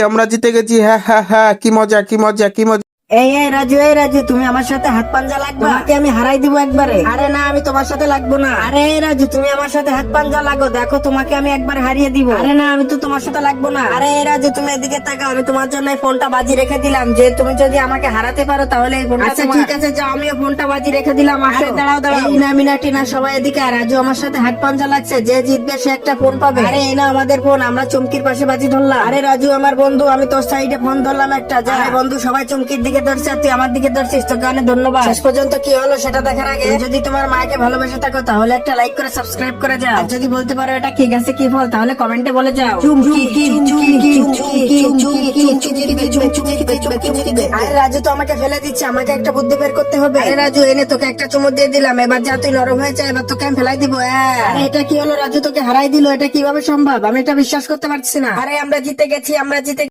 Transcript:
আমরা জিতে গেছি, হ্যাঁ হ্যাঁ হ্যাঁ, কি মজা কি মজা কি মজা। এই রাজু তুমি আমার সাথে হাত পাঞ্জা লাগবে, তোমাকে আমি হারাই দিব একবারে। আরে না, আমি তোমার সাথে লাগবো না। আরে এই রাজু, তুমি আমার সাথে হাত পাঞ্জা লাগো, দেখো তোমাকে আমি একবার হারিয়ে দিব। আরে না, আমি তো তোমার সাথে লাগবো না। আরে এই রাজু, তুমি এদিকে তাকাও, আমি তোমার জন্য এই ফোনটা বাজি রেখে দিলাম, যে তুমি যদি আমাকে হারাতে পারো তাহলে এই ফোনটা তোমার। ঠিক আছে, যাও, আমিও ফোনটা বাজি রেখে দিলাম। আসো, দাঁড়াও দাঁড়াও, এই না মিনাটি না, সবাই এদিকে। আর রাজু আমার সাথে হাত পাঞ্জা লাগছে, যে জিতবে সে একটা ফোন পাবে। আরে এই না আমাদের ফোন, আমরা চুমকির পাশে বাজি ধরলাম। আরে রাজু আমার বন্ধু, আমি তোর সাইডে ফোন ধরলাম একটা। যারা বন্ধু সবাই চুমকির দিকে ধরছে, আর তুই আমার দিকে ধরছিস, তোকে অনেক ধন্যবাদ। শেষ পর্যন্ত কি হলো সেটা দেখার আগে যদি তোমার মাকে ভালোবেসে থাকো তাহলে একটা লাইক করে সাবস্ক্রাইব করে যাও। আর যদি বলতে পারো এটা কি গাছে কি ফল, তাহলে কমেন্টে বলে যাও। আরে রাজু তো আমাকে ফেলে দিচ্ছে, আমাকে একটা বুদ্ধি বের করতে হবে। আরে রাজু, এনে তোকে একটা চুমুক দিয়ে দিলাম, এবার যা তুই নরম হয়েছে, এবার তোকে আমি ফেলাই দিব। আরে এটা কি হলো রাজু, তোকে হারাই দিল, এটা কিভাবে সম্ভব? আমি এটা বিশ্বাস করতে পারছি না। আরে আমরা জিতে গেছি, আমরা জিতে